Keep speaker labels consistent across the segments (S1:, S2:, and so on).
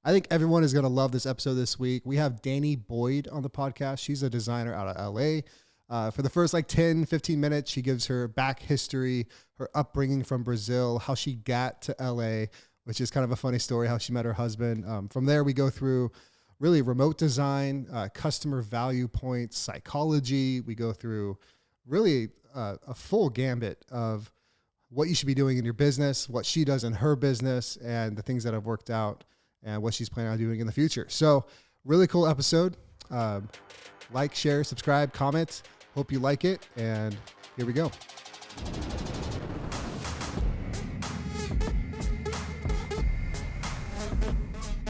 S1: I think everyone is going to love this episode this week. We have Dani Boyd on the podcast. She's a designer out of LA. For the first 10, 15 minutes, she gives her back history, her upbringing from Brazil, how she got to LA, which is kind of a funny story, how she met her husband. From there, we go through really remote design, customer value points, psychology. We go through really a full gambit of what you should be doing in your business, what she does in her business, and the things that have worked out and what she's planning on doing in the future. So really cool episode. Like, share, subscribe, comment. Hope you like it. And here we go.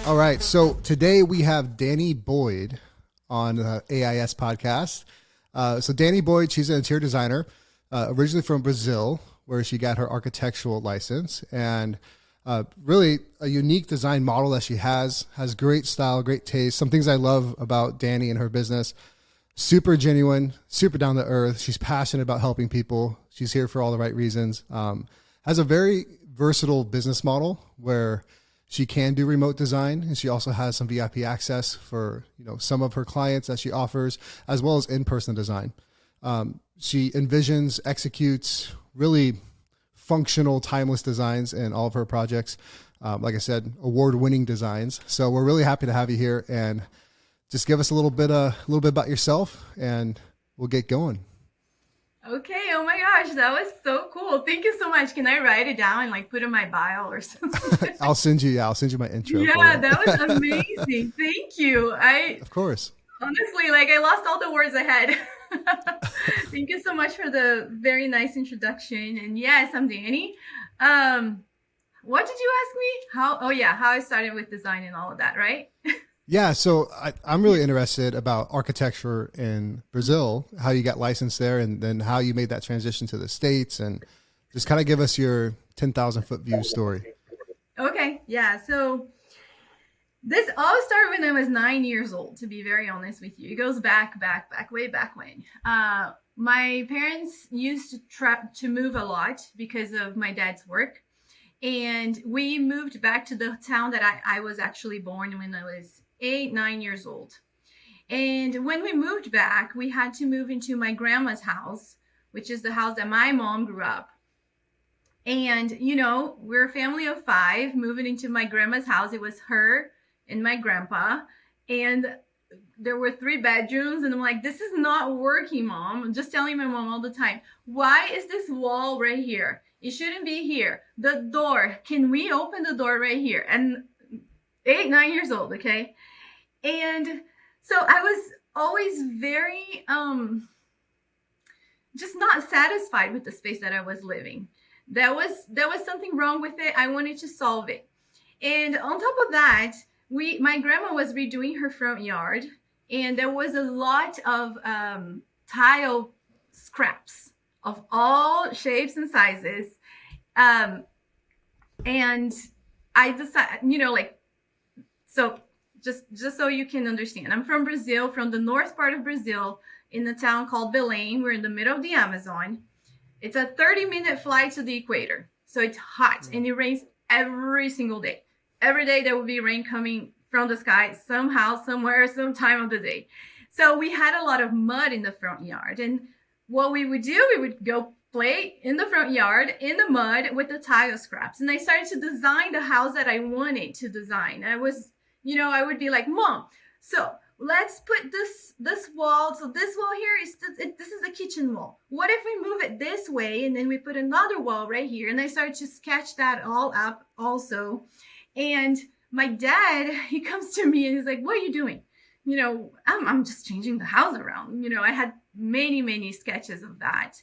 S1: All right. So today we have Dani Boyd on the AIS podcast. So Dani Boyd, she's an interior designer, originally from Brazil, where she got her architectural license, and really a unique design model that she has great style, great taste. Some things I love about Dani and her business: super genuine, super down to earth. She's passionate about helping people. She's here for all the right reasons. Has a very versatile business model where she can do remote design, and she also has some VIP access for some of her clients that she offers, as well as in-person design. She envisions, executes really functional, timeless designs in all of her projects. Like I said, award-winning designs. So we're really happy to have you here, and just give us a little bit about yourself, and we'll get going.
S2: Okay. Oh my gosh, that was so cool. Thank you so much. Can I write it down and put in my bio or something?
S1: I'll send you my intro.
S2: Yeah, that was amazing. Thank you.
S1: Of course.
S2: Honestly, I lost all the words I had. Thank you so much for the very nice introduction. And yes, I'm Dani. What did you ask me? How I started with design and all of that, right?
S1: Yeah, so I'm really interested about architecture in Brazil, how you got licensed there, and then how you made that transition to the States, and just kind of give us your 10,000 foot view story.
S2: Okay, yeah. So this all started when I was 9 years old, to be very honest with you. It goes back, way back when. My parents used to move a lot because of my dad's work. And we moved back to the town that I was actually born when I was 9 years old. And when we moved back, we had to move into my grandma's house, which is the house that my mom grew up. And, we're a family of 5 moving into my grandma's house. It was her and my grandpa. And there were 3 bedrooms. And I'm like, this is not working, Mom. I'm just telling my mom all the time, why is this wall right here? It shouldn't be here. The door, can we open the door right here? And 9 years old, okay? And so I was always very just not satisfied with the space that I was living. There was something wrong with it. I wanted to solve it. And on top of that, my grandma was redoing her front yard, and there was a lot of tile scraps of all shapes and sizes. And I decided, so just so you can understand, I'm from Brazil, from the north part of Brazil, in a town called Belém. We're in the middle of the Amazon. It's a 30-minute flight to the equator. So it's hot and it rains every single day. Every day there will be rain coming from the sky somehow, somewhere, some time of the day. So we had a lot of mud in the front yard. And what we would do, we would go play in the front yard in the mud with the tile scraps. And I started to design the house that I wanted to design. I would be like, Mom, so let's put this wall. So this wall here this is the kitchen wall. What if we move it this way and then we put another wall right here? And I started to sketch that all up also. And my dad, he comes to me and he's like, what are you doing? I'm just changing the house around. I had many, many sketches of that.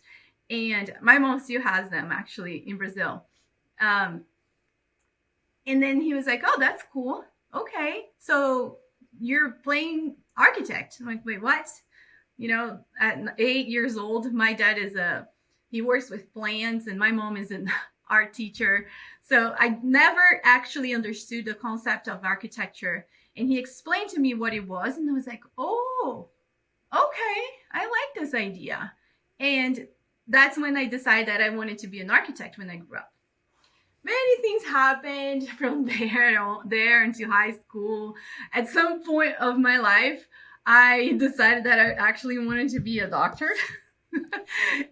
S2: And my mom still has them actually in Brazil. And then he was like, oh, that's cool. Okay. So you're playing architect. I'm like, wait, what? At 8 years old, my dad he works with plans, and my mom is an art teacher. So I never actually understood the concept of architecture. And he explained to me what it was. And I was like, oh, okay. I like this idea. And that's when I decided that I wanted to be an architect when I grew up. many things happened from there into high school. At some point of my life, I decided that I actually wanted to be a doctor.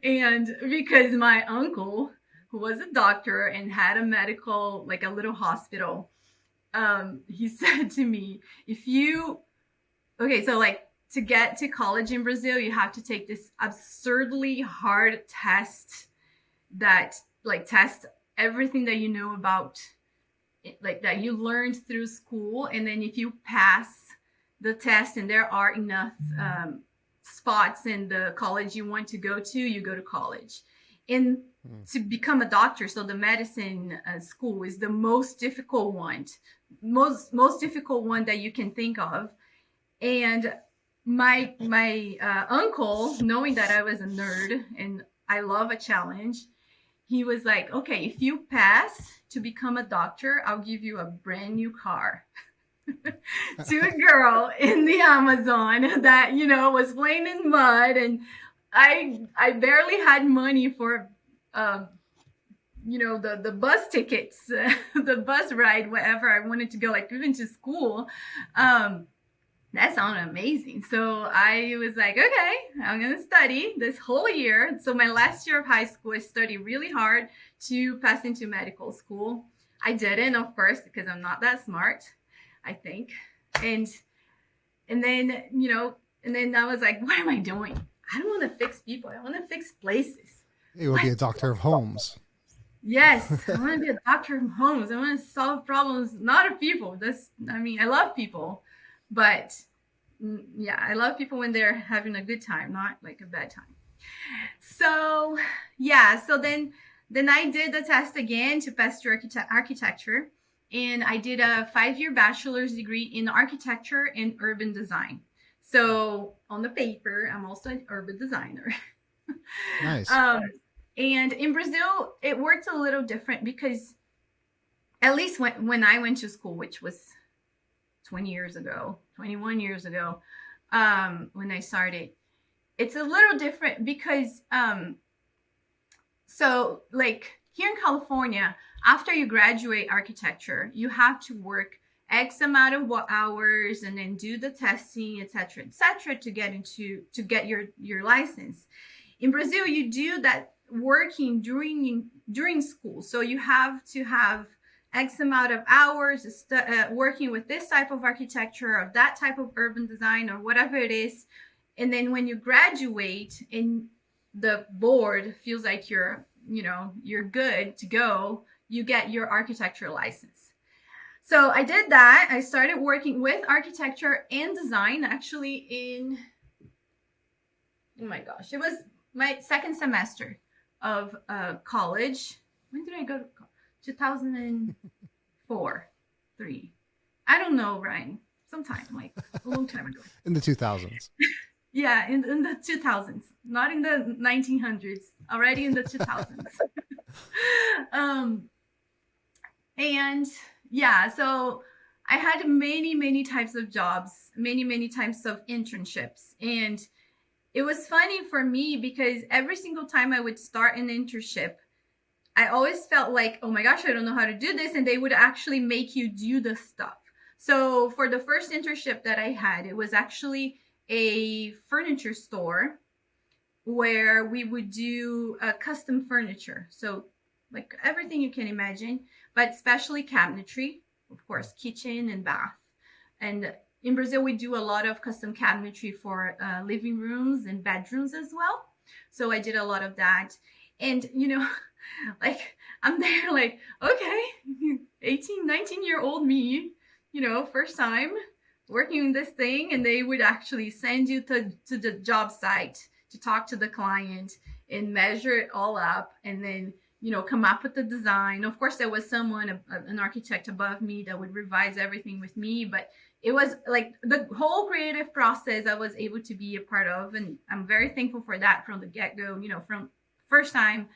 S2: And because my uncle, who was a doctor and had a medical, like a little hospital, he said to me, if you, okay, so like to get to college in Brazil, you have to take this absurdly hard test that like tests everything that you know about, like that you learned through school. And then if you pass the test and there are enough spots in the college you want to go to, you go to college. And to become a doctor, so the medicine school is the most difficult one, most difficult one that you can think of. And my uncle, knowing that I was a nerd and I love a challenge, he was like, okay, if you pass to become a doctor, I'll give you a brand new car. To a girl in the Amazon that, you know, was playing in mud, and I barely had money for you know, the bus tickets, the bus ride, wherever I wanted to go, like even to school. That sounded amazing. So I was like, okay, I'm going to study this whole year. So my last year of high school, I studied really hard to pass into medical school. I didn't, of course, because I'm not that smart, I think. And then, you know, and then I was like, what am I doing? I don't want to fix people. I want to fix places.
S1: You will be a doctor of homes.
S2: Yes, I want to be a doctor of homes. I want to solve problems, not of people. I mean, I love people, but yeah, I love people when they're having a good time, not like a bad time. So yeah, so then I did the test again to pass to architecture, and I did a 5-year bachelor's degree in architecture and urban design. So on the paper, I'm also an urban designer.
S1: Nice.
S2: And in Brazil, it worked a little different because at least when I went to school, which was 21 years ago, when I started, it's a little different because, so like here in California, after you graduate architecture, you have to work X amount of hours and then do the testing, et cetera, to get your license. In Brazil, you do that working during school. So you have to have X amount of hours working with this type of architecture or that type of urban design or whatever it is. And then when you graduate and the board feels like you're good to go, you get your architecture license. So I did that. I started working with architecture and design actually in, oh my gosh, it was my second semester of college. When did I go to college? 2004, 3. I don't know, Ryan. Sometime, like a long time ago.
S1: In the 2000s.
S2: Yeah, in the 2000s. Not in the 1900s. Already in the 2000s. And yeah, so I had many types of jobs, many types of internships. And it was funny for me because every single time I would start an internship, I always felt like, oh my gosh, I don't know how to do this. And they would actually make you do the stuff. So for the first internship that I had, it was actually a furniture store where we would do custom furniture. So like everything you can imagine, but especially cabinetry, of course, kitchen and bath. And in Brazil, we do a lot of custom cabinetry for living rooms and bedrooms as well. So I did a lot of that. And, you know, like I'm there like, okay, 18, 19-year-old me, you know, first time working in this thing. And they would actually send you to the job site to talk to the client and measure it all up and then, you know, come up with the design. Of course, there was someone, an architect above me that would revise everything with me, but it was like the whole creative process I was able to be a part of. And I'm very thankful for that from the get-go, you know, from first time.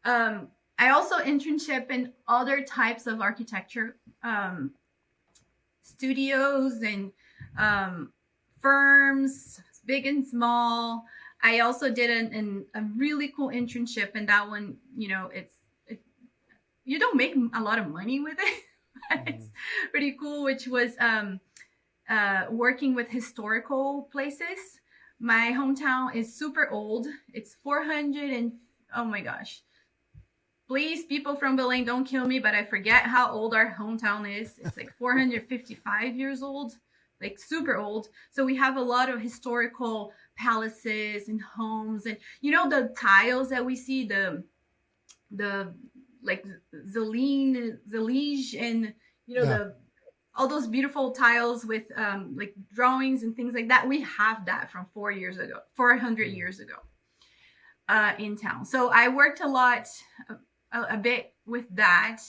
S2: I also internship in other types of architecture, studios and firms, big and small. I also did a really cool internship, and that one, you know, you don't make a lot of money with it. It's pretty cool, which was working with historical places. My hometown is super old. It's 400 and, oh my gosh. Please, people from Belém, don't kill me, but I forget how old our hometown is. It's like 455 years old, like super old. So we have a lot of historical palaces and homes, and the tiles that we see, the like Zelige, and the all those beautiful tiles with like drawings and things like that. We have that from 400 years ago in town. So I worked a bit with that,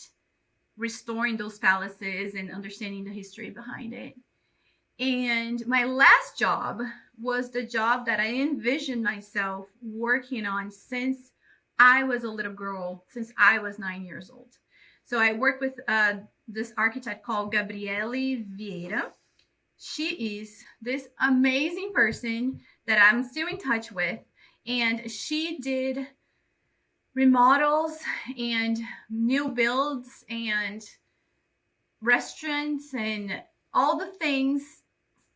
S2: restoring those palaces and understanding the history behind it. And my last job was the job that I envisioned myself working on since I was a little girl, since I was 9 years old. So I worked with this architect called Gabriele Vieira. She is this amazing person that I'm still in touch with. And she did remodels and new builds and restaurants and all the things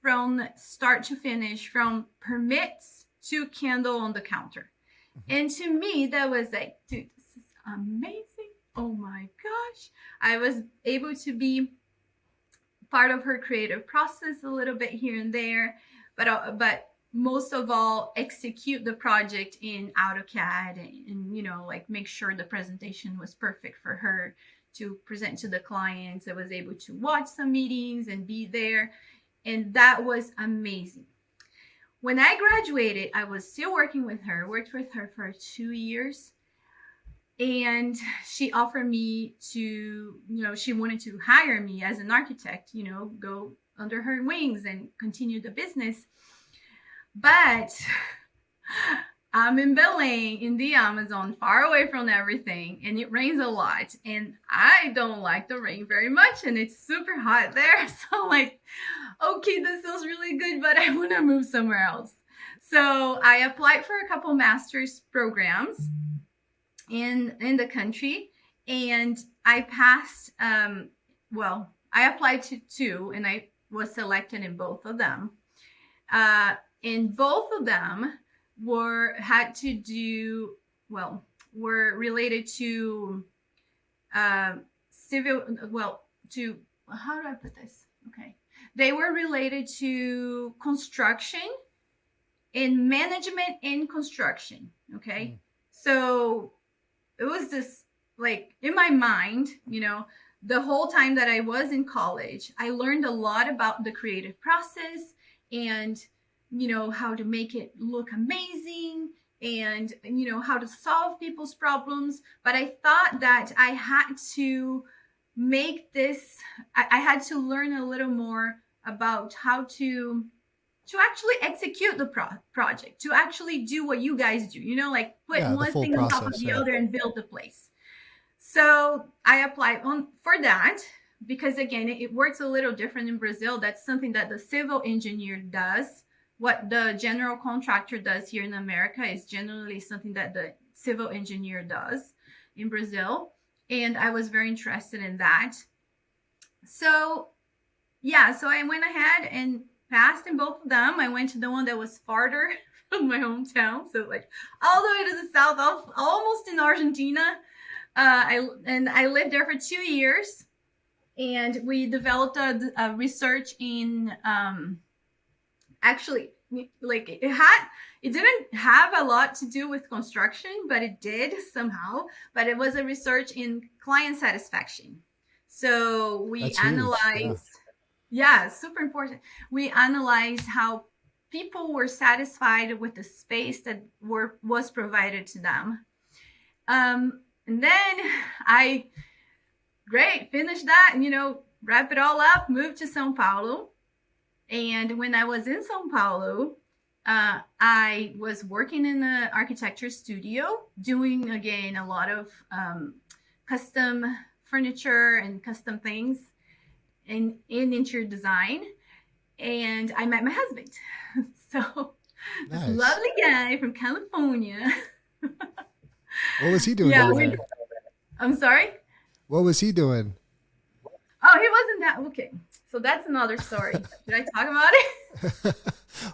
S2: from start to finish, from permits to candle on the counter. And to me, that was like, dude, this is amazing. Oh my gosh. I was able to be part of her creative process a little bit here and there, but most of all, execute the project in AutoCAD and like make sure the presentation was perfect for her to present to the clients. I was able to watch some meetings and be there. And that was amazing. When I graduated, I was still working with her, worked with her for 2 years. And she offered me to, she wanted to hire me as an architect, go under her wings and continue the business. But I'm in Belém, in the Amazon, far away from everything, and it rains a lot. And I don't like the rain very much, and it's super hot there. So I'm like, okay, this feels really good, but I want to move somewhere else. So I applied for a couple master's programs in the country, and I passed. I applied to 2, and I was selected in both of them. And both of them were related to civil. How do I put this? Okay, they were related to construction and management in construction. Okay, so it was this, like, in my mind, the whole time that I was in college, I learned a lot about the creative process and how to make it look amazing and how to solve people's problems. But I thought that I had to make this, I had to learn a little more about how to actually execute the project, to actually do what you guys do, like put one thing on top of the other and build the place. So I applied for that because, again, it works a little different in Brazil. That's something that the civil engineer does. What the general contractor does here in America is generally something that the civil engineer does in Brazil. And I was very interested in that. So I went ahead and passed in both of them. I went to the one that was farther from my hometown. So like all the way to the south, almost in Argentina. I lived there for 2 years. And we developed a research in... actually, like it didn't have a lot to do with construction, but it did somehow. But it was a research in client satisfaction. So we analyzed, super important. We analyzed how people were satisfied with the space that was provided to them. And then I finished that and, wrap it all up, moved to São Paulo. And when I was in São Paulo, I was working in the architecture studio, doing, again, a lot of custom furniture and custom things in interior design. And I met my husband. So nice. This lovely guy from California.
S1: What was he doing over there?
S2: I'm sorry?
S1: What was he doing?
S2: Oh, he wasn't that okay. So that's another story. Did I talk about it?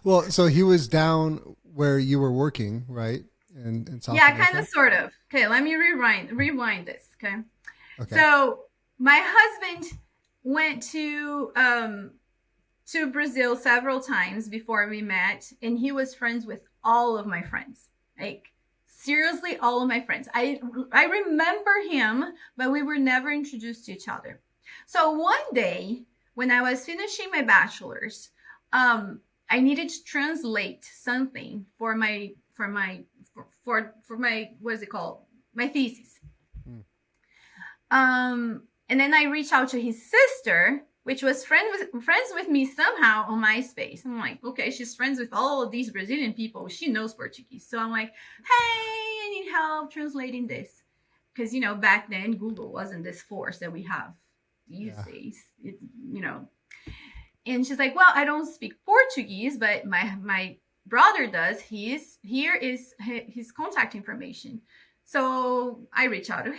S1: Well, so he was down where you were working, right? In South
S2: Yeah, kind
S1: America?
S2: of, sort of. Okay, let me rewind this. Okay.
S1: Okay.
S2: So my husband went to Brazil several times before we met, and he was friends with all of my friends. Like seriously, all of my friends. I remember him, but we were never introduced to each other. So one day when I was finishing my bachelor's, I needed to translate something for my what is it called? My thesis.
S1: Hmm.
S2: And then I reached out to his sister, which was friends with me somehow on MySpace. I'm like, okay, she's friends with all of these Brazilian people. She knows Portuguese. So I'm like, hey, I need help translating this. Because, back then Google wasn't this force that we have these days. And she's like, well, I don't speak Portuguese, but my brother does. Here is his contact information. So I reached out to him.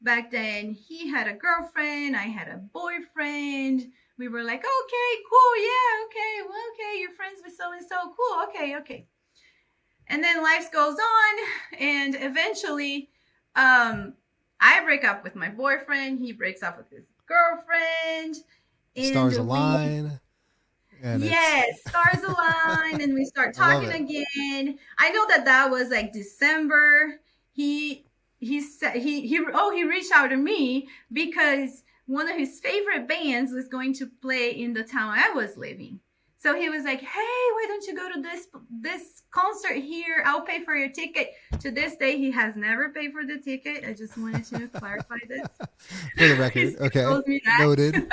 S2: Back then, he had a girlfriend. I had a boyfriend. We were like, okay, cool. Yeah, okay. Well, okay. You're friends with so-and-so. Cool. Okay. And then life goes on. And eventually, I break up with my boyfriend. He breaks up with his girlfriend. And
S1: Stars align.
S2: Yes, stars align. And we start talking again. I know that was like December. He reached out to me because one of his favorite bands was going to play in the town I was living. So he was like, hey, why don't you go to this concert here? I'll pay for your ticket. To this day, he has never paid for the ticket. I just wanted to clarify this.
S1: For the record. Okay. Noted.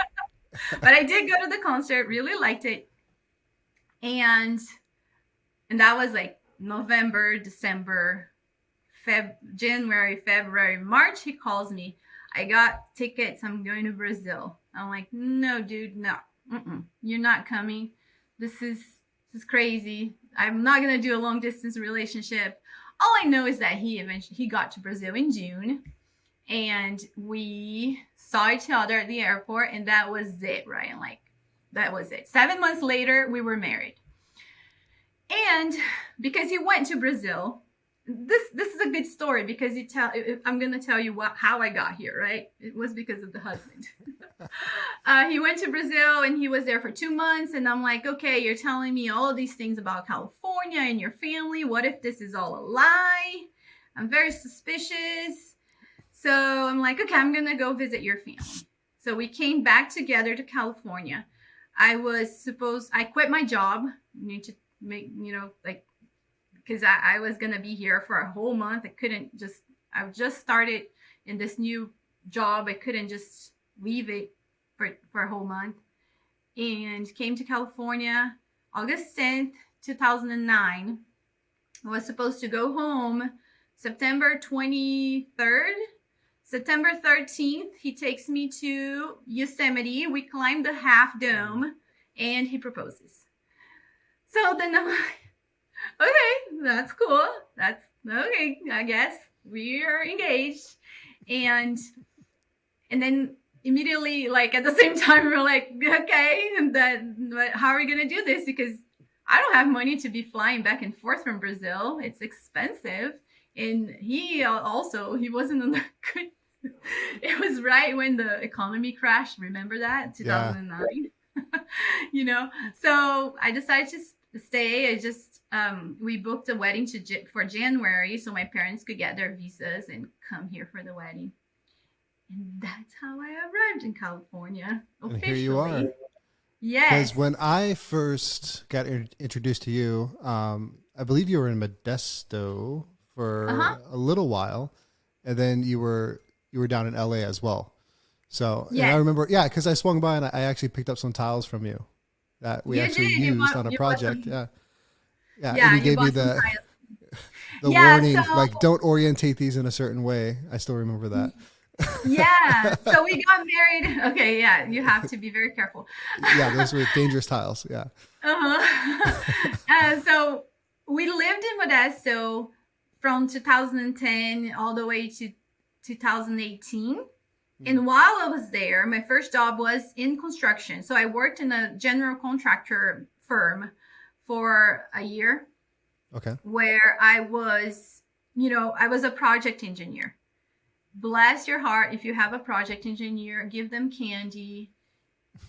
S2: But I did go to the concert, really liked it. And that was like November, December, January, February, March. He calls me. I got tickets. I'm going to Brazil. I'm like, no, dude, no. You're not coming. This is crazy. I'm not going to do a long distance relationship. All I know is that he got to Brazil in June. And we saw each other at the airport, and that was it, right? And like, that was it. 7 months later, we were married. And because he went to Brazil, this is a good story because I'm going to tell you how I got here, right? It was because of the husband. He went to Brazil and he was there for 2 months. And I'm like, okay, you're telling me all these things about California and your family. What if this is all a lie? I'm very suspicious. So I'm like, okay, I'm going to go visit your family. So we came back together to California. I quit my job. Need to make, because I was going to be here for a whole month. I just started in this new job. I couldn't just leave it for a whole month. And came to California August 10th, 2009. I was supposed to go home September 23rd. September 13th, he takes me to Yosemite. We climb the Half Dome, and he proposes. So then I'm like, okay, that's cool. That's okay, I guess. We are engaged. And then immediately, like at the same time, we're like, okay, but how are we going to do this? Because I don't have money to be flying back and forth from Brazil. It's expensive. And he wasn't on the good. It was right when the economy crashed. Remember that? 2009. Yeah. So I decided to stay. We booked a wedding for January so my parents could get their visas and come here for the wedding. And that's how I arrived in California officially.
S1: And here you are.
S2: Yes.
S1: Because when I first got introduced to you, I believe you were in Modesto for a little while, and then you were down in LA as well. So and I remember, because I swung by and I actually picked up some tiles from you that we used on a project. Yeah. And you gave me the warning, like don't orientate these in a certain way. I still remember that.
S2: Yeah. So we got married. Okay. Yeah. You have to be very careful.
S1: Yeah. Those were dangerous tiles. Yeah.
S2: So we lived in Modesto from 2010 all the way to 2018. And while I was there, my first job was in construction. So I worked in a general contractor firm for a year.
S1: Okay.
S2: Where I was, I was a project engineer. Bless your heart, if you have a project engineer, give them candy,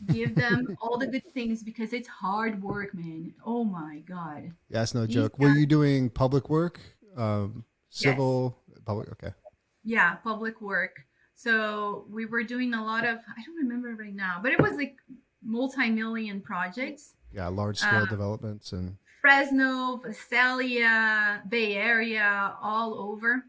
S2: give them all the good things, because it's hard work, man. Oh my God.
S1: Yeah, it's no
S2: These
S1: joke. Were
S2: guys-
S1: you doing public work? Civil, public? Okay.
S2: Yeah, public work. So we were doing a lot of, I don't remember right now, but it was like multi-million projects.
S1: Yeah, large scale developments and
S2: Fresno, Visalia, Bay Area, all over.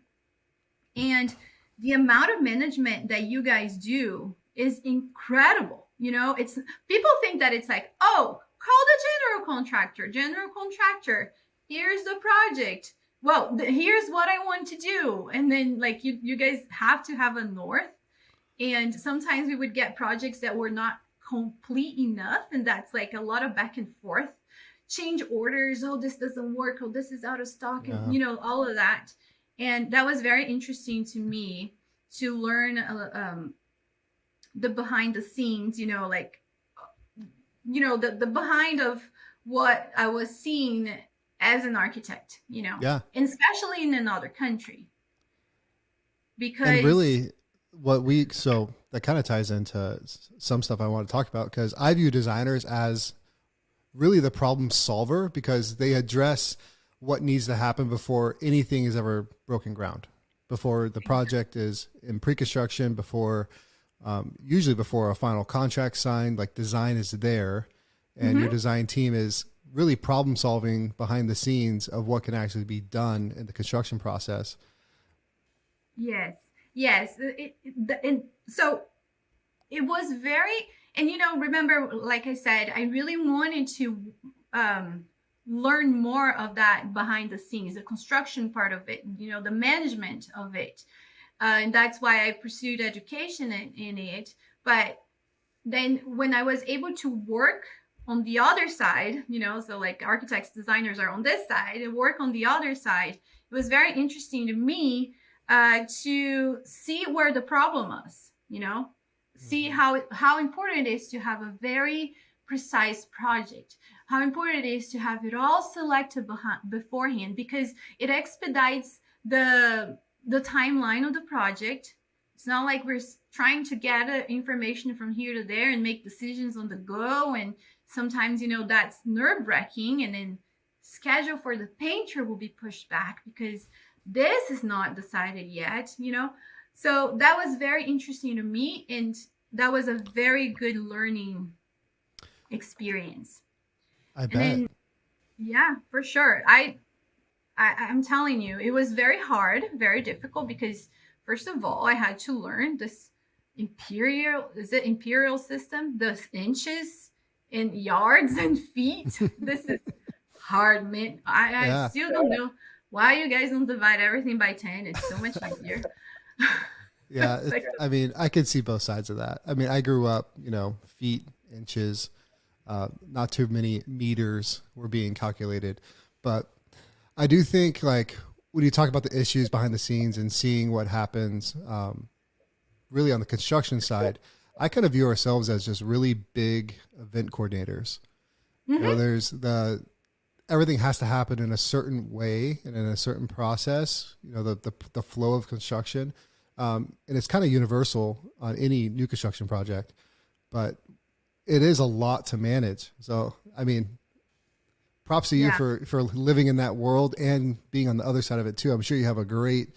S2: And the amount of management that you guys do is incredible. It's people think that it's like, oh, call the general contractor. General contractor, here's the project. Well, here's what I want to do. And then like you guys have to have a north. And sometimes we would get projects that were not complete enough. And that's like a lot of back and forth. Change orders. Oh, this doesn't work. Oh, this is out of stock.
S1: Yeah.
S2: And, all of that. And that was very interesting to me to learn the behind the scenes, the behind of what I was seeing as an architect,
S1: Yeah.
S2: and especially in another country. Because
S1: And really so that kind of ties into some stuff I want to talk about, because I view designers as really the problem solver, because they address what needs to happen before anything is ever broken ground, before the project is in pre-construction, usually before a final contract signed. Like, design is there, and your design team is really problem solving behind the scenes of what can actually be done in the construction process.
S2: Yes. So it was very, and remember, like I said, I really wanted to learn more of that behind the scenes, the construction part of it, the management of it. And that's why I pursued education in it. But then when I was able to work on the other side, so like architects, designers are on this side, and work on the other side, it was very interesting to me to see where the problem is, see how important it is to have a very precise project, how important it is to have it all selected beforehand, because it expedites the timeline of the project. It's not like we're trying to gather information from here to there and make decisions on the go. And sometimes, that's nerve-wracking. And then schedule for the painter will be pushed back because this is not decided yet, So that was very interesting to me. And that was a very good learning experience.
S1: I bet.
S2: And then, yeah, for sure. I'm telling you, it was very hard, very difficult, because first of all, I had to learn this imperial system, those inches in yards and feet. This is hard, man. I still don't know why you guys don't divide everything by 10. It's so much easier.
S1: Yeah. I mean, I could see both sides of that. I mean, I grew up, feet, inches, not too many meters were being calculated, but I do think, like, when you talk about the issues behind the scenes and seeing what happens, really on the construction side, I kind of view ourselves as just really big event coordinators. There's everything has to happen in a certain way and in a certain process, the flow of construction. And it's kind of universal on any new construction project, but it is a lot to manage. So, I mean, props to you for living in that world and being on the other side of it too. I'm sure you have a great,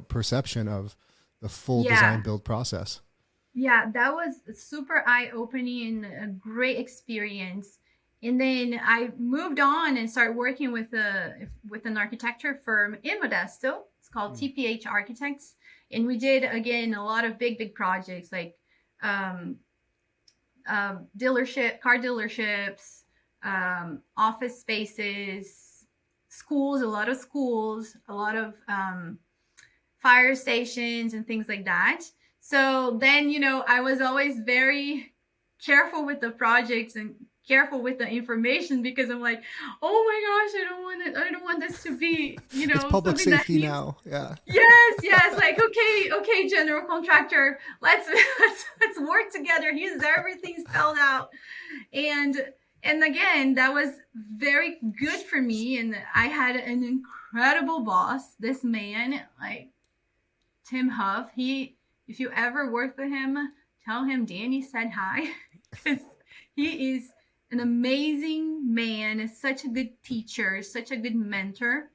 S1: perception of the full design build process.
S2: Yeah, that was super eye-opening and a great experience. And then I moved on and started working with an architecture firm in Modesto. It's called TPH Architects. And we did, again, a lot of big projects like car dealerships, office spaces, schools, a lot of fire stations and things like that. So then, I was always very careful with the projects and careful with the information because I'm like, oh my gosh, I don't want this to be,
S1: It's public safety now. Yeah.
S2: Yes. Like, okay, general contractor, let's work together. Here's everything spelled out. And again, that was very good for me. And I had an incredible boss, this man, like Tim Huff. If you ever work with him, tell him Dani said hi, because he is an amazing man, such a good teacher, such a good mentor.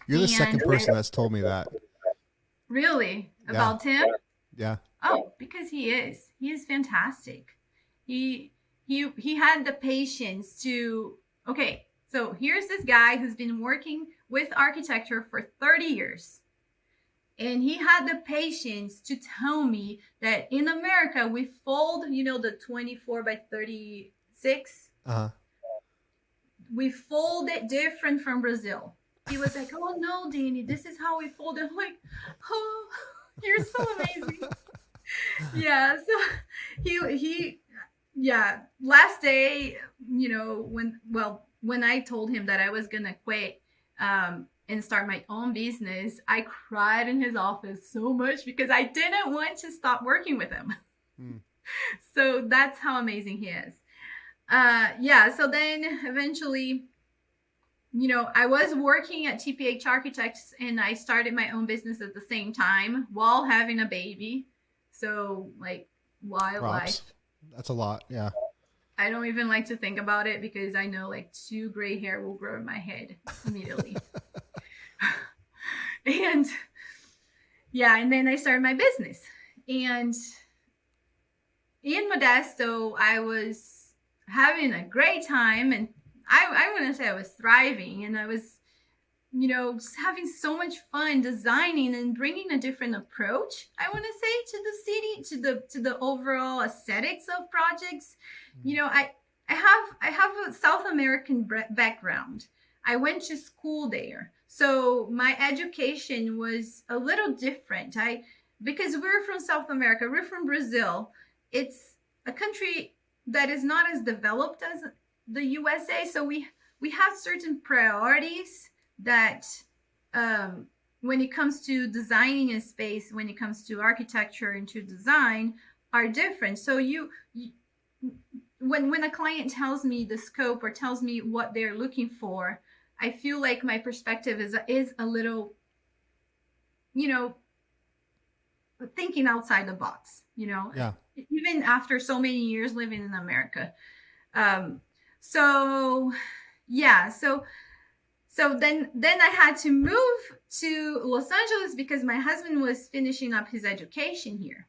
S1: You're the second person that's told me that.
S2: Really? About Tim?
S1: Yeah.
S2: Oh, because he is fantastic. He had the patience to, okay, so here's this guy who's been working with architecture for 30 years. And he had the patience to tell me that in America, we fold, the 24 by 36.
S1: Uh-huh.
S2: We fold it different from Brazil. He was like, oh no, Dani, this is how we fold it. I'm like, oh, you're so amazing. Yeah. So last day, when I told him that I was going to quit, and start my own business, I cried in his office so much because I didn't want to stop working with him. So that's how amazing he is. So then eventually, I was working at TPH Architects and I started my own business at the same time while having a baby. So like wildlife.
S1: That's a lot. Yeah.
S2: I don't even like to think about it because I know like 2 gray hair will grow in my head immediately. And then I started my business. And in Modesto, I was having a great time. And I want to say I was thriving. And I was, just having so much fun designing and bringing a different approach, I want to say, to the city, to the overall aesthetics of projects. I have a South American background. I went to school there. So my education was a little different. Because we're from South America, we're from Brazil. It's a country that is not as developed as the USA. So we have certain priorities that when it comes to designing a space, when it comes to architecture and to design, are different. So when a client tells me the scope or tells me what they're looking for, I feel like my perspective is a little, thinking outside the box,
S1: Yeah.
S2: Even after so many years living in America. So then I had to move to Los Angeles because my husband was finishing up his education here.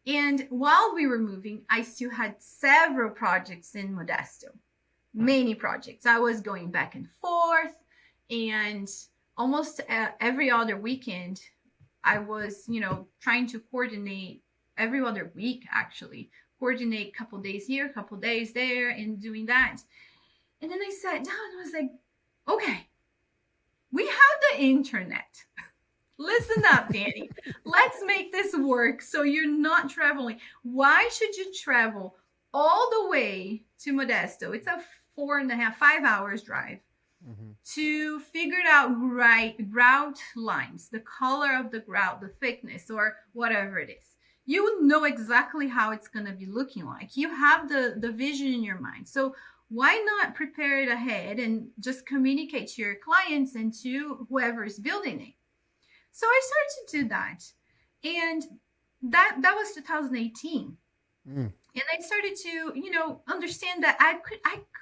S2: And while we were moving, I still had several projects in Modesto. Many projects. I was going back and forth, and almost every other weekend, I was, trying to coordinate every other week, actually, coordinate a couple days here, a couple days there, and doing that. And then I sat down and I was like, okay, we have the internet. Listen up, Dani. Let's make this work so you're not traveling. Why should you travel all the way to Modesto? It's a 4.5, 5 hours drive to figure out grout lines, the color of the grout, the thickness, or whatever it is. You know exactly how it's going to be looking like. You have the vision in your mind. So why not prepare it ahead and just communicate to your clients and to whoever is building it? So I started to do that. And that was 2018. And I started to, understand that I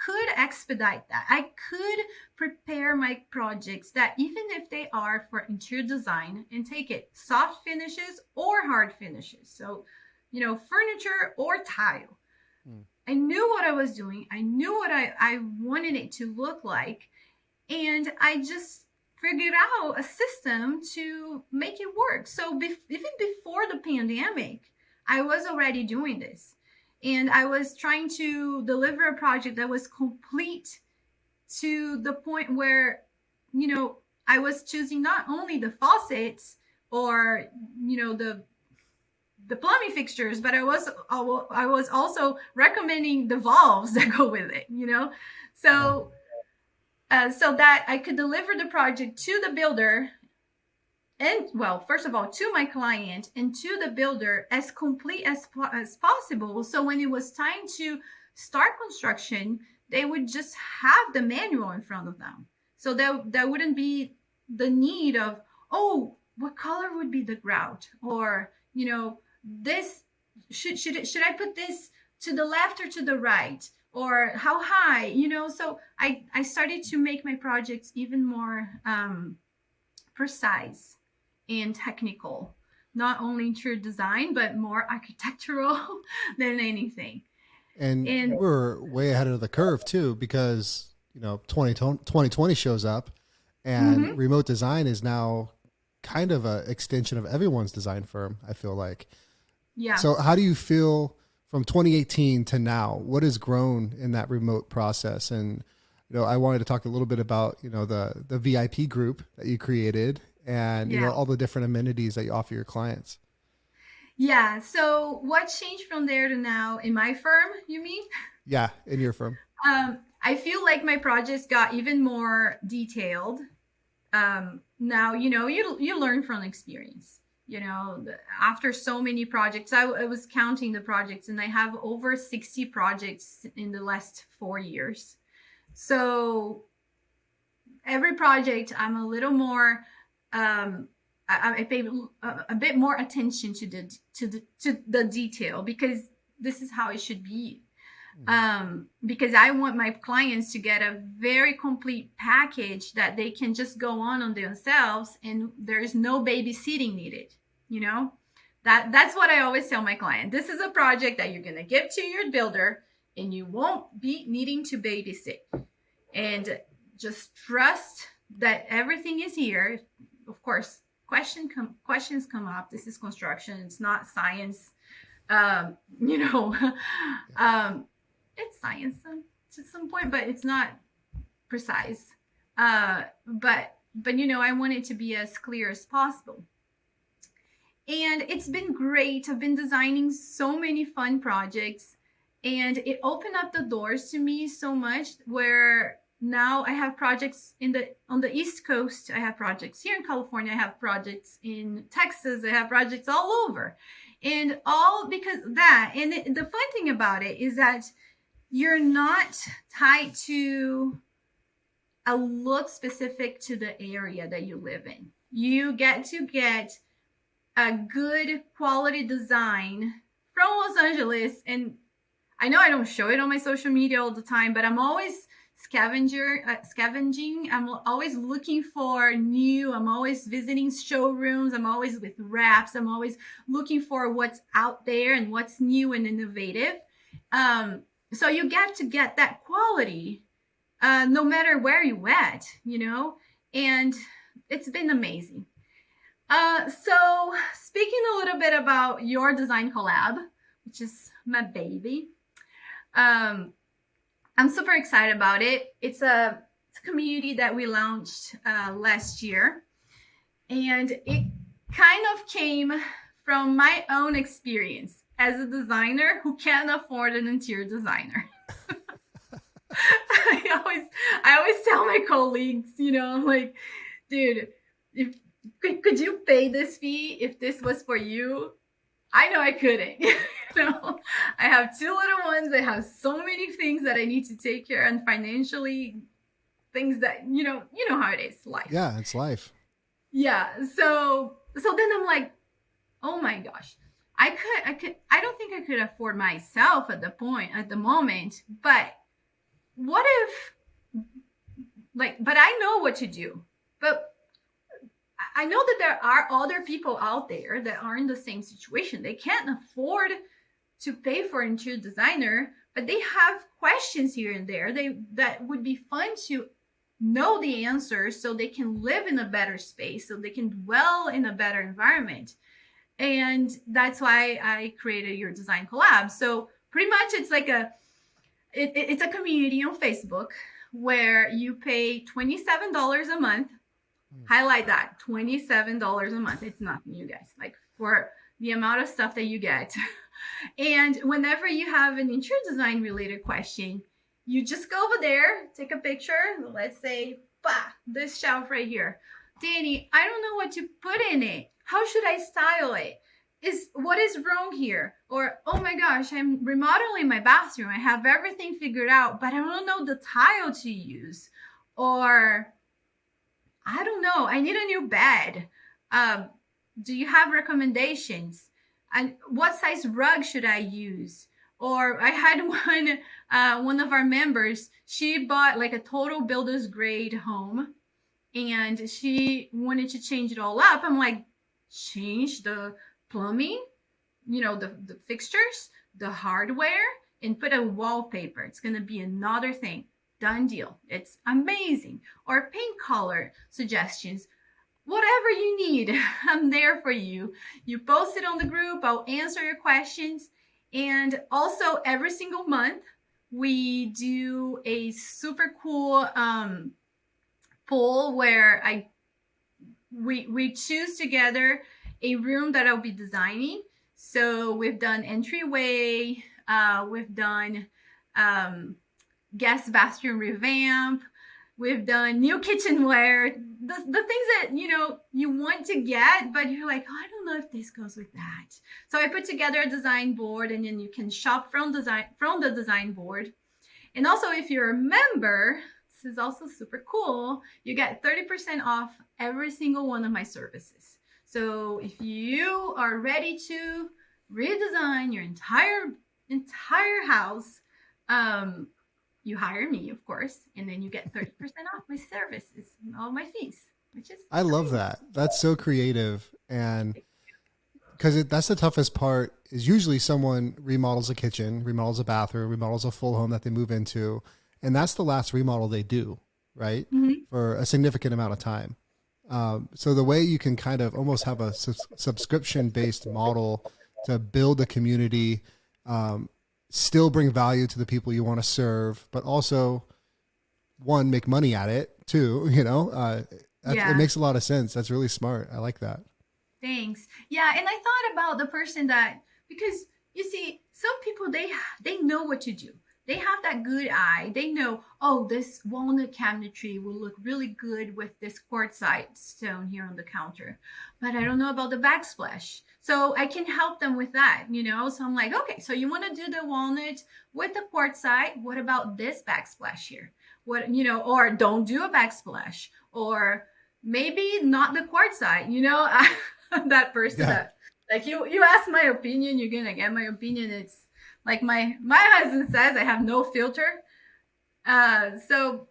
S2: could expedite that. I could prepare my projects that even if they are for interior design and take it soft finishes or hard finishes. So, furniture or tile. I knew what I was doing. I knew what I wanted it to look like. And I just figured out a system to make it work. So even before the pandemic, I was already doing this. And I was trying to deliver a project that was complete to the point where, I was choosing not only the faucets or, the the plumbing fixtures, but I was also recommending the valves that go with it, you know? So, so that I could deliver the project to the builder and, well, first of all, to my client and to the builder as complete as possible. So when it was time to start construction, they would just have the manual in front of them. So there wouldn't be the need of, oh, what color would be the grout? Or, you know, this, should I put this to the left or to the right? Or how high, you know? So I started to make my projects even more precise and technical, not only interior design, but more architectural than anything.
S1: And we're way ahead of the curve too, because, you know, 2020 shows up and remote design is now kind of an extension of everyone's design firm, I feel like.
S2: Yeah.
S1: So how do you feel from 2018 to now? What has grown in that remote process? And, you know, I wanted to talk a little bit about, you know, the VIP group that you created and, you know, all the different amenities that you offer your clients.
S2: Yeah. So what changed from there to now in my firm, you mean?
S1: Yeah, in your firm.
S2: I feel like my projects got even more detailed. Now, you know, you learn from experience. You know, after so many projects, I was counting the projects, and I have over 60 projects in the last 4 years. So every project, I'm a little more, I pay a bit more attention to the detail, because this is how it should be. Because I want my clients to get a very complete package that they can just go on themselves, and there's no babysitting needed. You know, that's what I always tell my client. This is a project that you're going to give to your builder, and you won't be needing to babysit. And just trust that everything is here. Of course, questions come up. This is construction. It's not science. You know, it's science to some point, but it's not precise. But you know, I want it to be as clear as possible. And it's been great. I've been designing so many fun projects, and it opened up the doors to me so much, where now I have projects on the East Coast. I have projects here in California. I have projects in Texas. I have projects all over. And all because of that. And the fun thing about it is that you're not tied to a look specific to the area that you live in. You get to get a good quality design from Los Angeles. And I know I don't show it on my social media all the time, but I'm always scavenging. I'm always looking for new. I'm always visiting showrooms. I'm always with reps. I'm always looking for what's out there and what's new and innovative. So you get to get that quality no matter where you at, you know, and it's been amazing. So speaking a little bit about your design collab, which is my baby, I'm super excited about it. It's a community that we launched last year, and it kind of came from my own experience as a designer who can't afford an interior designer. I always tell my colleagues, you know, like, dude, could you pay this fee if this was for you? I know I couldn't. You know, I have 2 little ones. I have so many things that I need to take care of, and financially, things that, you know how it is, life.
S1: Yeah, it's life.
S2: Yeah. So then I'm like, oh my gosh, I don't think I could afford myself at the moment, but what if, like, but I know what to do, but I know that there are other people out there that are in the same situation. They can't afford to pay for an interior designer, but they have questions here and there that would be fun to know the answers, so they can live in a better space, so they can dwell in a better environment. And that's why I created Your Design Collab. So pretty much it's like it's a community on Facebook where you pay $27 a month. Highlight that, $27 a month. It's nothing, you guys. Like, for the amount of stuff that you get. And whenever you have an interior design related question, you just go over there, take a picture. Let's say, this shelf right here. Dani, I don't know what to put in it. How should I style it? What is wrong here? Or, oh my gosh, I'm remodeling my bathroom. I have everything figured out, but I don't know the tile to use. Or, I don't know, I need a new bed. Do you have recommendations? And what size rug should I use? Or I had one of our members, she bought like a total builder's grade home and she wanted to change it all up. I'm like, change the plumbing, the fixtures, the hardware, and put a wallpaper. It's going to be another thing. Done deal. It's amazing. Or paint color suggestions. Whatever you need, I'm there for you. You post it on the group. I'll answer your questions. And also every single month, we do a super cool poll where we choose together a room that I'll be designing. So we've done entryway, we've done guest bathroom revamp, we've done new kitchenware, the things that you want to get, but you're like, I don't know if this goes with that. So I put together a design board, and then you can shop from the design board. And also, if you're a member, this is also super cool, you get 30% off every single one of my services. So if you are ready to redesign your entire house, you hire me, of course, and then you get 30% off my services and all my fees, which is
S1: I love that. That's so creative. And because that's the toughest part is usually someone remodels a kitchen, remodels a bathroom, remodels a full home that they move into. And that's the last remodel they do, right? Mm-hmm. For a significant amount of time. So the way you can kind of almost have a subscription-based model to build a community, still bring value to the people you want to serve, but also, one, make money at it, too, it makes a lot of sense. That's really smart. I like that.
S2: Thanks. Yeah, and I thought about the person because you see, some people, they know what to do. They have that good eye. They know, this walnut cabinetry will look really good with this quartzite stone here on the counter. But I don't know about the backsplash. So I can help them with that, So I'm like, okay, so you want to do the walnut with the quartzite. What about this backsplash here? Or don't do a backsplash. Or maybe not the quartzite, that person that, like, you ask my opinion, you're going to get my opinion. It's like my husband says, I have no filter. So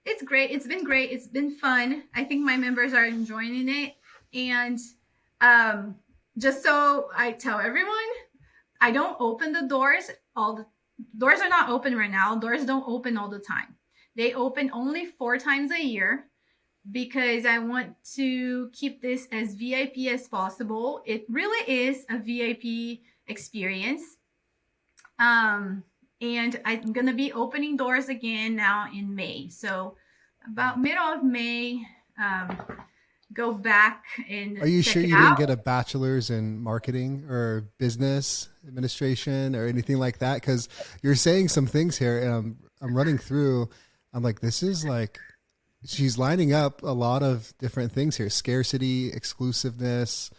S2: it's great. It's been great. It's been fun. I think my members are enjoying it. And just so I tell everyone, I don't open the doors. All the doors are not open right now. Doors don't open all the time. They open only 4 times a year because I want to keep this as VIP as possible. It really is a VIP experience. And I'm going to be opening doors again now in May. So about middle of May, go back and
S1: Are you sure you didn't get a bachelor's in marketing or business administration or anything like that? Because you're saying some things here, and I'm running through. I'm like, this is like, she's lining up a lot of different things here: scarcity, exclusiveness,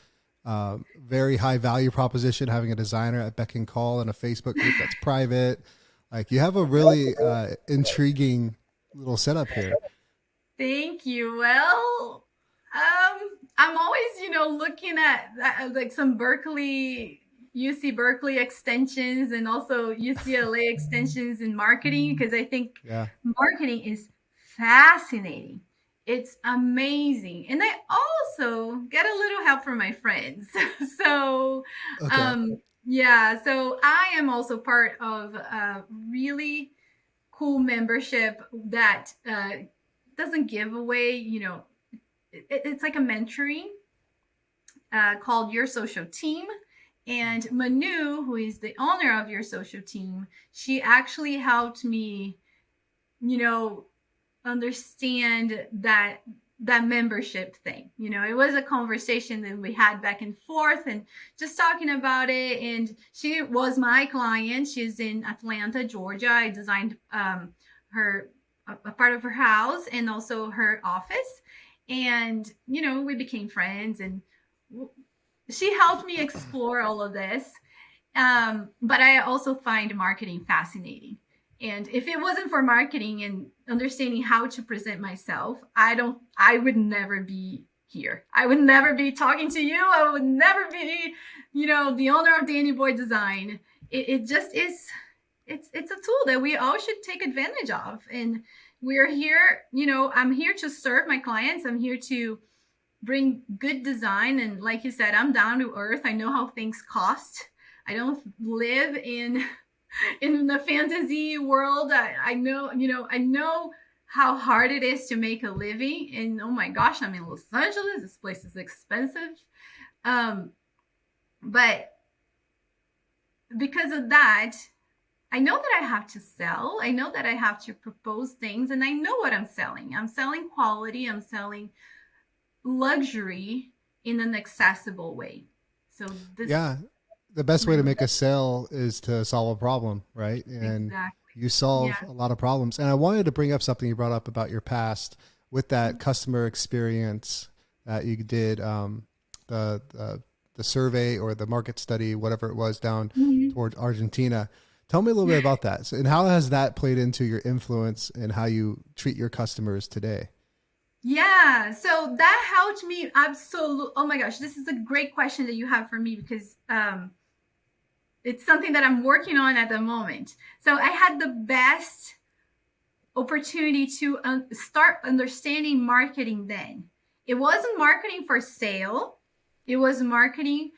S1: very high value proposition. Having a designer at beck and call in a Facebook group that's private. Like, you have a really intriguing little setup here.
S2: Thank you. Well, I'm always, looking at like some UC Berkeley extensions and also UCLA extensions in marketing, because I think marketing is fascinating. It's amazing. And I also get a little help from my friends. So, so I am also part of a really cool membership that doesn't give away, it's like a mentoring called Your Social Team. And Manu, who is the owner of Your Social Team, she actually helped me, understand that that membership thing. You know, it was a conversation that we had back and forth and just talking about it. And she was my client. She's in Atlanta, Georgia. I designed her a part of her house and also her office. And, you know, we became friends and she helped me explore all of this. But I also find marketing fascinating. And if it wasn't for marketing and understanding how to present myself, I would never be here. I would never be talking to you. I would never be, you know, the owner of Dani Boyd Design. It just is, it's a tool that we all should take advantage of. And we're here, you know, I'm here to serve my clients. I'm here to bring good design. And like you said, I'm down to earth. I know how things cost. I don't live in the fantasy world. I know, you know, I know how hard it is to make a living. And oh my gosh, I'm in Los Angeles. This place is expensive. But because of that, I know that I have to sell. I know that I have to propose things, and I know what I'm selling. I'm selling quality. I'm selling luxury in an accessible way. So this,
S1: Yeah. The best way to make a sale is to solve a problem, right? And
S2: exactly.
S1: you solve a lot of problems. And I wanted to bring up something you brought up about your past with that customer experience that you did, the survey or the market study, whatever it was, down towards Argentina. Tell me a little bit about that. So, and how has that played into your influence and how you treat your customers today?
S2: Yeah, so that helped me absolutely. Oh my gosh, this is a great question that you have for me because it's something that I'm working on at the moment. So I had the best opportunity to start understanding marketing then. It wasn't marketing for sale. It was marketing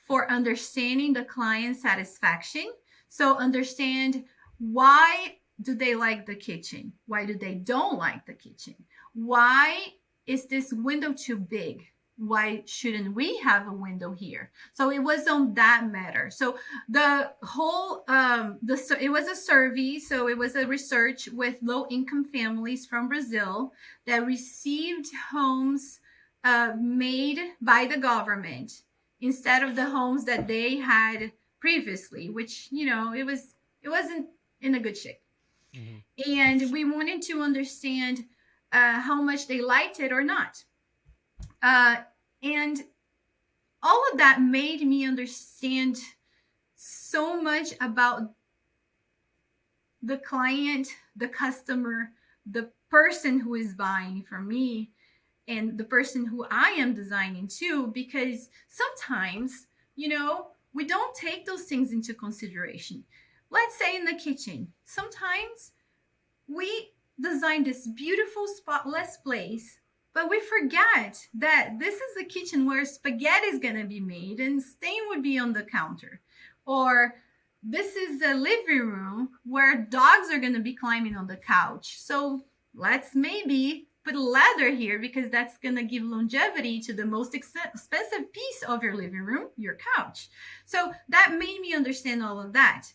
S2: for understanding the client satisfaction. So understand, why do they like the kitchen? Why do they don't like the kitchen? Why is this window too big? Why shouldn't we have a window here? So it was on that matter. So the whole, it was a survey. So it was a research with low income families from Brazil that received homes made by the government instead of the homes that they had previously, which, you know, it wasn't in a good shape. Mm-hmm. And we wanted to understand how much they liked it or not. And all of that made me understand so much about the client, the customer, the person who is buying from me, and the person who I am designing to, because sometimes, you know, we don't take those things into consideration. Let's say in the kitchen, sometimes we design this beautiful spotless place, but we forget that this is a kitchen where spaghetti is going to be made and stain would be on the counter. Or this is a living room where dogs are going to be climbing on the couch. So let's maybe put leather here because that's going to give longevity to the most expensive piece of your living room, your couch. So that made me understand all of that.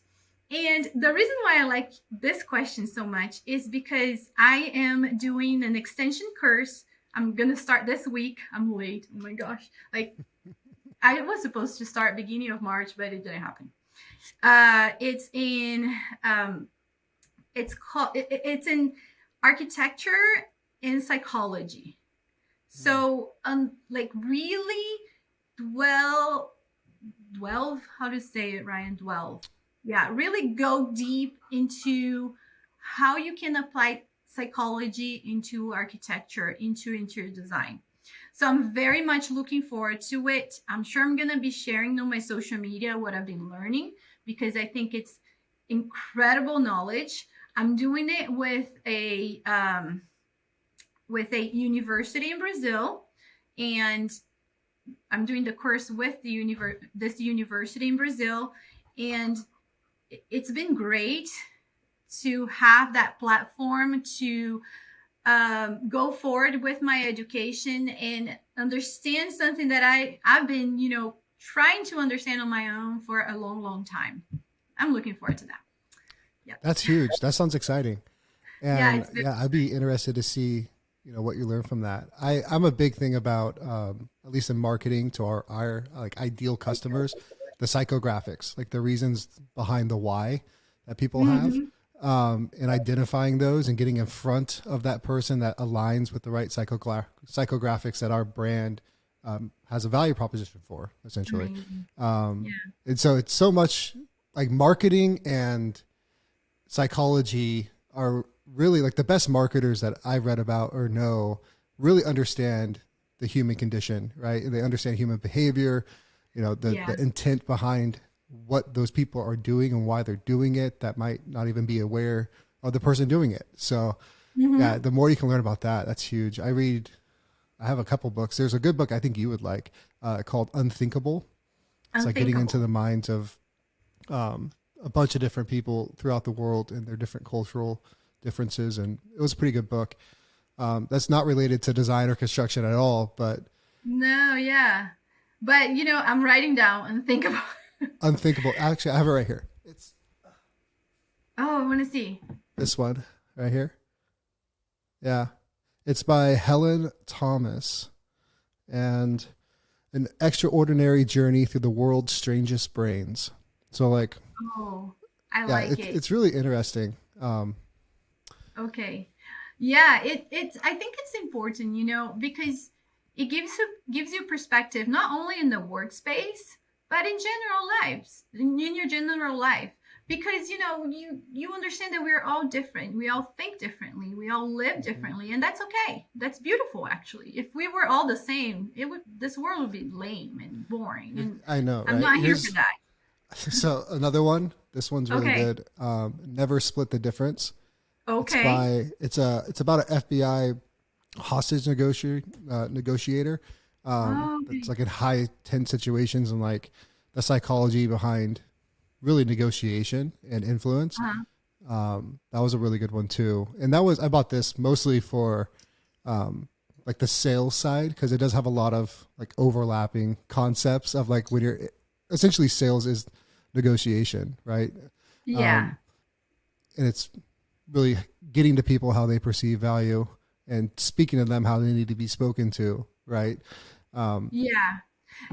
S2: And the reason why I like this question so much is because I am doing an extension course. I'm going to start this week. I'm late. Oh my gosh. Like, I was supposed to start beginning of March, but it didn't happen. It's in architecture and psychology. So like really dwell, how to say it, Ryan? Dwell. Yeah, really go deep into how you can apply psychology into architecture, into interior design. So I'm very much looking forward to it. I'm sure I'm going to be sharing on my social media what I've been learning because I think it's incredible knowledge. I'm doing it with a university in Brazil, and I'm doing the course with this university in Brazil, and it's been great to have that platform to go forward with my education and understand something that I've been, you know, trying to understand on my own for a long, long time. I'm looking forward to that. Yeah,
S1: that's huge. That sounds exciting. And yeah, I'd be interested to see, what you learn from that. I'm a big thing about, at least in marketing to our like ideal customers, the psychographics, like the reasons behind the why that people have, and identifying those and getting in front of that person that aligns with the right psychographics that our brand has a value proposition for, essentially. And so it's so much like marketing and psychology are really like the best marketers that I've read about or know really understand the human condition, right? And they understand human behavior, the intent behind what those people are doing and why they're doing it that might not even be aware of the person doing it. So yeah, the more you can learn about that, that's huge. I have a couple books. There's a good book I think you would like called Unthinkable. It's like getting into the minds of a bunch of different people throughout the world and their different cultural differences. And it was a pretty good book. That's not related to design or construction at all, but
S2: no, yeah. But I'm writing down Unthinkable.
S1: Unthinkable. Actually, I have it right here. It's
S2: I want to see
S1: this one right here. Yeah. It's by Helen Thomas, and an extraordinary journey through the world's strangest brains. So like,
S2: I like it.
S1: It's really interesting.
S2: Okay. Yeah, it's I think it's important, because it gives you perspective, not only in the workspace, but in your general life. Because, you understand that we're all different. We all think differently. We all live differently. And that's okay. That's beautiful, actually. If we were all the same, this world would be lame and boring. And
S1: I know, right?
S2: I'm not here for that.
S1: So another one, this one's really good. Never Split the Difference.
S2: Okay.
S1: It's about an FBI hostage negotiator. It's like in high tense situations and like the psychology behind really negotiation and influence. That was a really good one too. And I bought this mostly for like the sales side, because it does have a lot of like overlapping concepts of like when you're essentially sales is negotiation, right?
S2: Yeah.
S1: And it's really getting to people how they perceive value and speaking to them how they need to be spoken to, right?
S2: Yeah.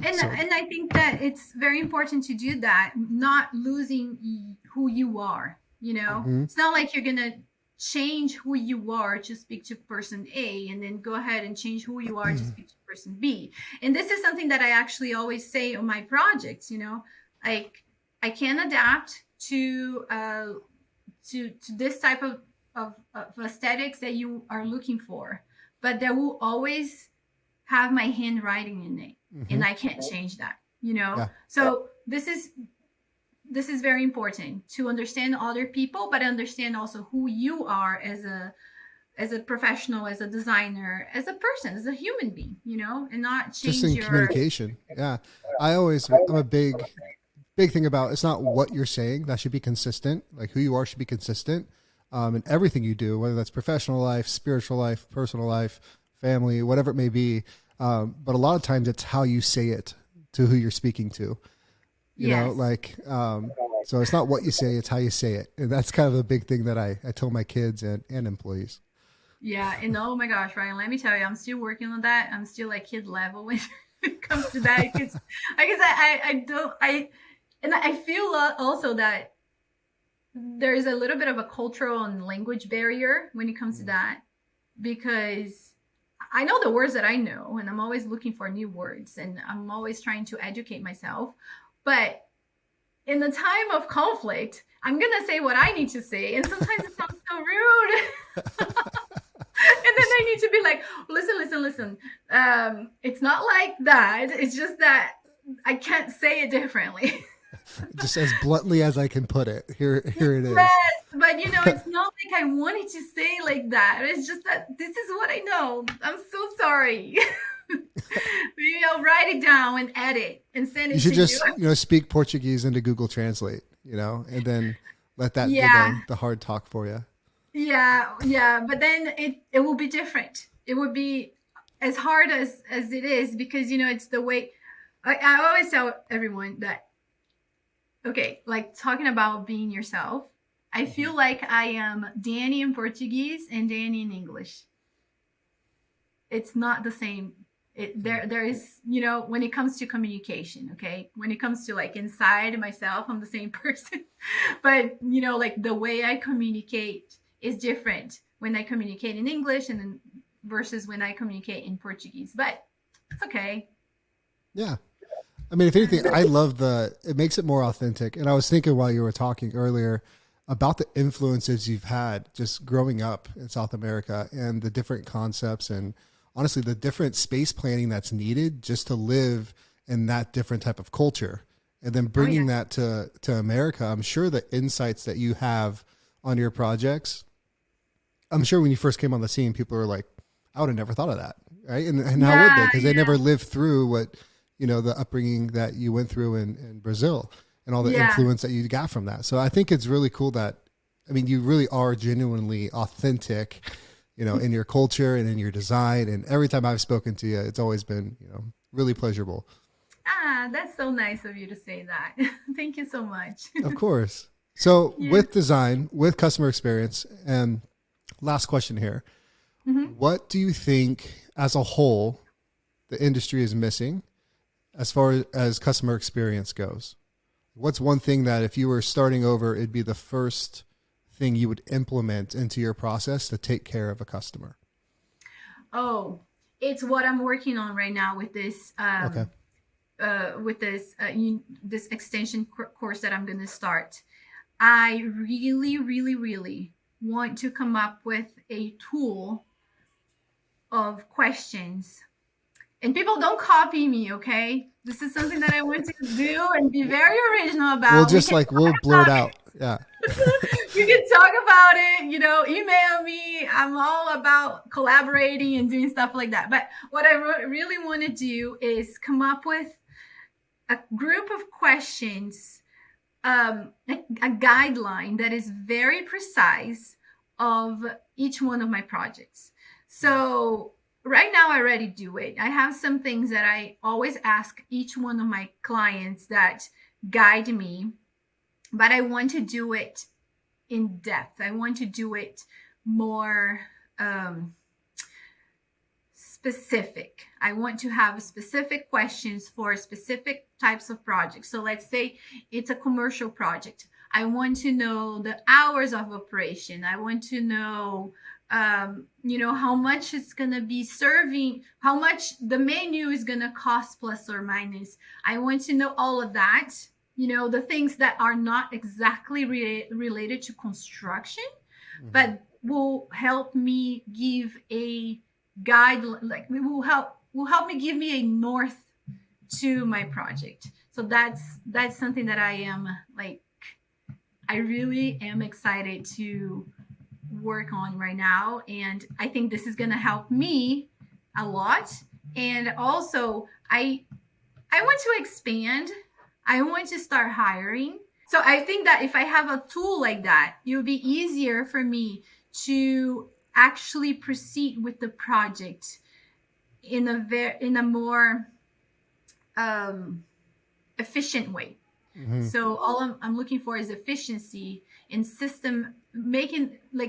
S2: And I think that it's very important to do that, not losing who you are, It's not like you're going to change who you are to speak to person A and then go ahead and change who you are to speak to person B. And this is something that I actually always say on my projects, like I can adapt to this type of aesthetics that you are looking for, but there will always have my handwriting in it. And I can't change that,
S1: Yeah.
S2: So this is very important to understand other people, but understand also who you are as a professional, as a designer, as a person, as a human being, and not change
S1: just in communication. Yeah. I'm a big thing about, it's not what you're saying that should be consistent. Like who you are should be consistent in everything you do, whether that's professional life, spiritual life, personal life, family, whatever it may be. But a lot of times it's how you say it to who you're speaking to, you know, like, so it's not what you say, it's how you say it. And that's kind of the big thing that I tell my kids and employees.
S2: Yeah. And oh my gosh, Ryan, let me tell you, I'm still working on that. I'm still like kid level when it comes to that. Because I feel also that there is a little bit of a cultural and language barrier when it comes to that, because I know the words that I know, and I'm always looking for new words, and I'm always trying to educate myself. But in the time of conflict, I'm going to say what I need to say. And sometimes it sounds so rude. And then I need to be like, listen. It's not like that. It's just that I can't say it differently.
S1: Just as bluntly as I can put it. Here it is.
S2: Yes, but it's not like I wanted to say like that. It's just that this is what I know. I'm so sorry. Maybe I'll write it down and edit and send it to you.
S1: You should just, speak Portuguese into Google Translate, and then let that do the hard talk for you.
S2: Yeah. But then it will be different. It would be as hard as it is, because, it's the way I always tell everyone that, okay, like talking about being yourself, I feel like I am Dani in Portuguese and Dani in English. it's not the same. There is, when it comes to communication, okay, when it comes to like inside myself, I'm the same person, but like the way I communicate is different when I communicate in English and then versus when I communicate in Portuguese, but it's okay.
S1: Yeah. I mean, if anything, I love it makes it more authentic. And I was thinking while you were talking earlier about the influences you've had just growing up in South America and the different concepts and honestly, the different space planning that's needed just to live in that different type of culture. And then bringing that to America, I'm sure the insights that you have on your projects, I'm sure when you first came on the scene, people were like, I would have never thought of that. Right. And how would they? Because they never lived through what, the upbringing that you went through in Brazil and all the influence that you got from that. So I think it's really cool that, I mean, you really are genuinely authentic, in your culture and in your design. And every time I've spoken to you, it's always been, really pleasurable.
S2: Ah, that's so nice of you to say that. Thank you so much.
S1: Of course. So with design, with customer experience, and last question here, what do you think as a whole the industry is missing as far as customer experience goes? What's one thing that if you were starting over, it'd be the first thing you would implement into your process to take care of a customer?
S2: Oh, it's what I'm working on right now with this this extension course that I'm going to start. I really, really, really want to come up with a tool of questions. And people, don't copy me, okay? This is something that I want to do and be very original about.
S1: We'll blurt out. Yeah.
S2: You can talk about it, email me. I'm all about collaborating and doing stuff like that. But what I really want to do is come up with a group of questions, a guideline that is very precise of each one of my projects. So right now I already do it. I have some things that I always ask each one of my clients that guide me, but I want to do it in depth. I want to do it more specific. I want to have specific questions for specific types of projects. So let's say it's a commercial project. I want to know the hours of operation. I want to know how much it's going to be serving, how much the menu is going to cost plus or minus. I want to know all of that, the things that are not exactly related to construction, but will help me give a guide, like will help me give me a north to my project. So that's something that I really am excited to work on right now, and I think this is going to help me a lot. And also I want to expand. I want to start hiring. So I think that if I have a tool like that, it would be easier for me to actually proceed with the project in a more efficient way. So all I'm looking for is efficiency in system,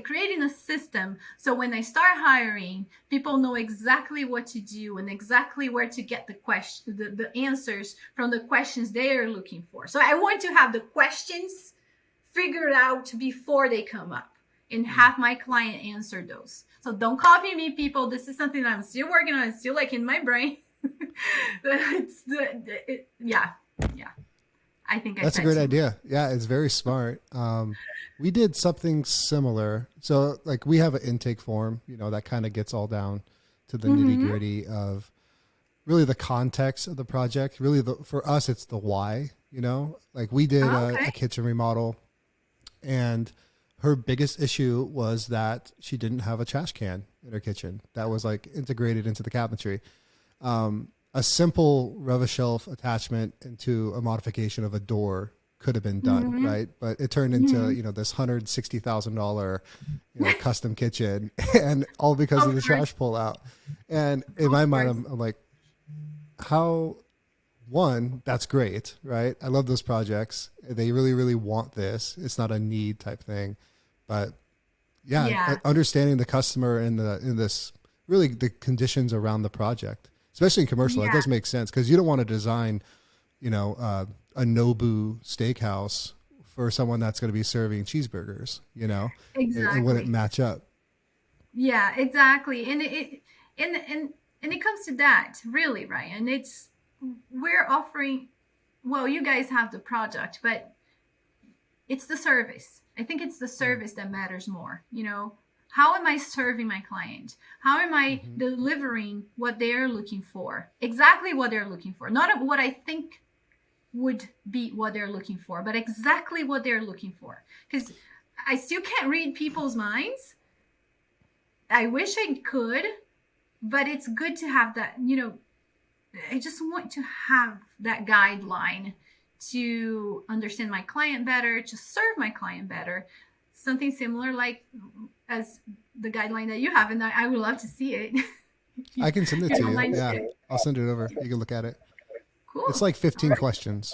S2: creating a system. So when I start hiring, people know exactly what to do and exactly where to get the answers from the questions they are looking for. So I want to have the questions figured out before they come up and have my client answer those. So don't copy me, people. This is something that I'm still working on. It's still in my brain. I think
S1: that's a great idea. Yeah, it's very smart. We did something similar. So we have an intake form, that kind of gets all down to the nitty gritty of really the context of the project. Really, for us, it's the why. We did a kitchen remodel, and her biggest issue was that she didn't have a trash can in her kitchen that was integrated into the cabinetry. A simple Rev-A-Shelf attachment into a modification of a door could have been done, right? But it turned into, this $160,000, custom kitchen, and all because of the trash pull out. And in my mind, I'm like, that's great, right? I love those projects. They really, really want this. It's not a need type thing, but understanding the customer in this really the conditions around the project, especially in commercial. It does make sense because you don't want to design, you know, a Nobu steakhouse for someone that's going to be serving cheeseburgers, you know,
S2: Exactly.
S1: it wouldn't match up.
S2: Yeah, exactly. And it comes to that, really, Ryan. We're offering, well, you guys have the product, but it's the service. I think it's the service that matters more. You know, how am I serving my client? How am I delivering what they're looking for? Exactly what they're looking for. Not what I think would be what they're looking for, but exactly what they're looking for. Because I still can't read people's minds. I wish I could, but it's good to have that, you know, I just want to have that guideline to understand my client better, to serve my client better. Something similar like as the guideline that you have, and I would love to see it.
S1: I can send it to you. Yeah, I'll send it over. You can look at it.
S2: Cool.
S1: It's like 15 questions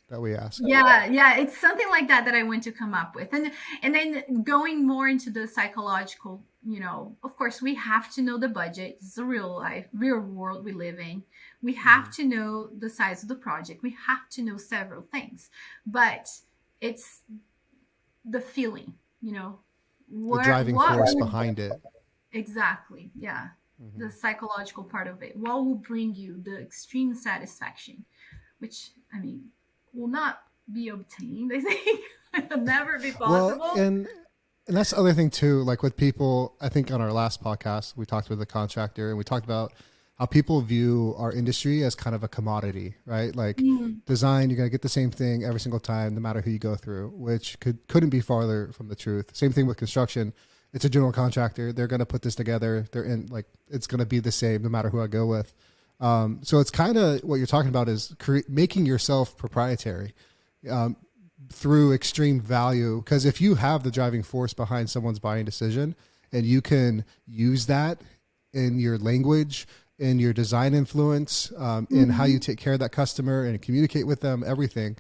S1: that we ask.
S2: Yeah, it's something like that I want to come up with, and then going more into the psychological. You know, of course, we have to know the budget. It's a real world we live in. We have to know the size of the project. We have to know several things, but it's the feeling, you know,
S1: the driving force behind it.
S2: Exactly. Yeah. The psychological part of it. What will bring you the extreme satisfaction, which, I mean, will not be obtained, I think. It'll never be possible.
S1: Well, and that's the other thing too, like with people, I think on our last podcast, we talked with a contractor and we talked about how people view our industry as kind of a commodity, right? Like design, you're going to get the same thing every single time, no matter who you go through, which couldn't be farther from the truth. Same thing with construction. It's a general contractor. They're going to put this together. It's going to be the same no matter who I go with. So it's kind of what you're talking about is making yourself proprietary through extreme value. Because if you have the driving force behind someone's buying decision and you can use that in your language, in your design influence, in how you take care of that customer and communicate with them, everything,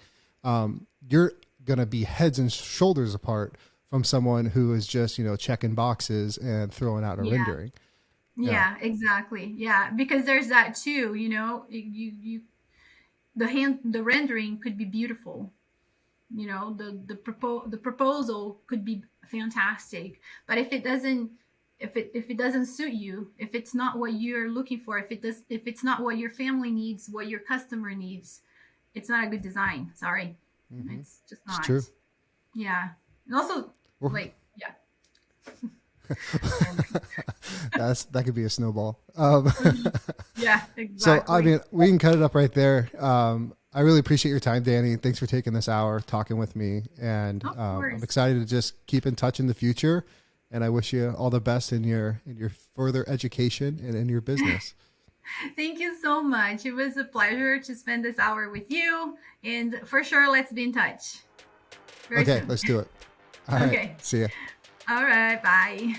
S1: you're going to be heads and shoulders apart from someone who is just, you know, checking boxes and throwing out a rendering.
S2: Yeah, exactly. Yeah, because there's that too, you know, the rendering could be beautiful. You know, the proposal could be fantastic, but if it doesn't suit you, if it's not what you're looking for, if it's not what your family needs, what your customer needs, it's not a good design. Sorry. It's just not.
S1: It's true.
S2: Yeah. And also, yeah.
S1: That could be a snowball.
S2: Yeah, exactly.
S1: So, I mean, we can cut it up right there. I really appreciate your time, Dani. Thanks for taking this hour talking with me. And I'm excited to just keep in touch in the future. And I wish you all the best in your further education and in your business.
S2: Thank you so much. It was a pleasure to spend this hour with you. And for sure, let's be in touch.
S1: Okay, let's do it. All right. See ya.
S2: All right. Bye.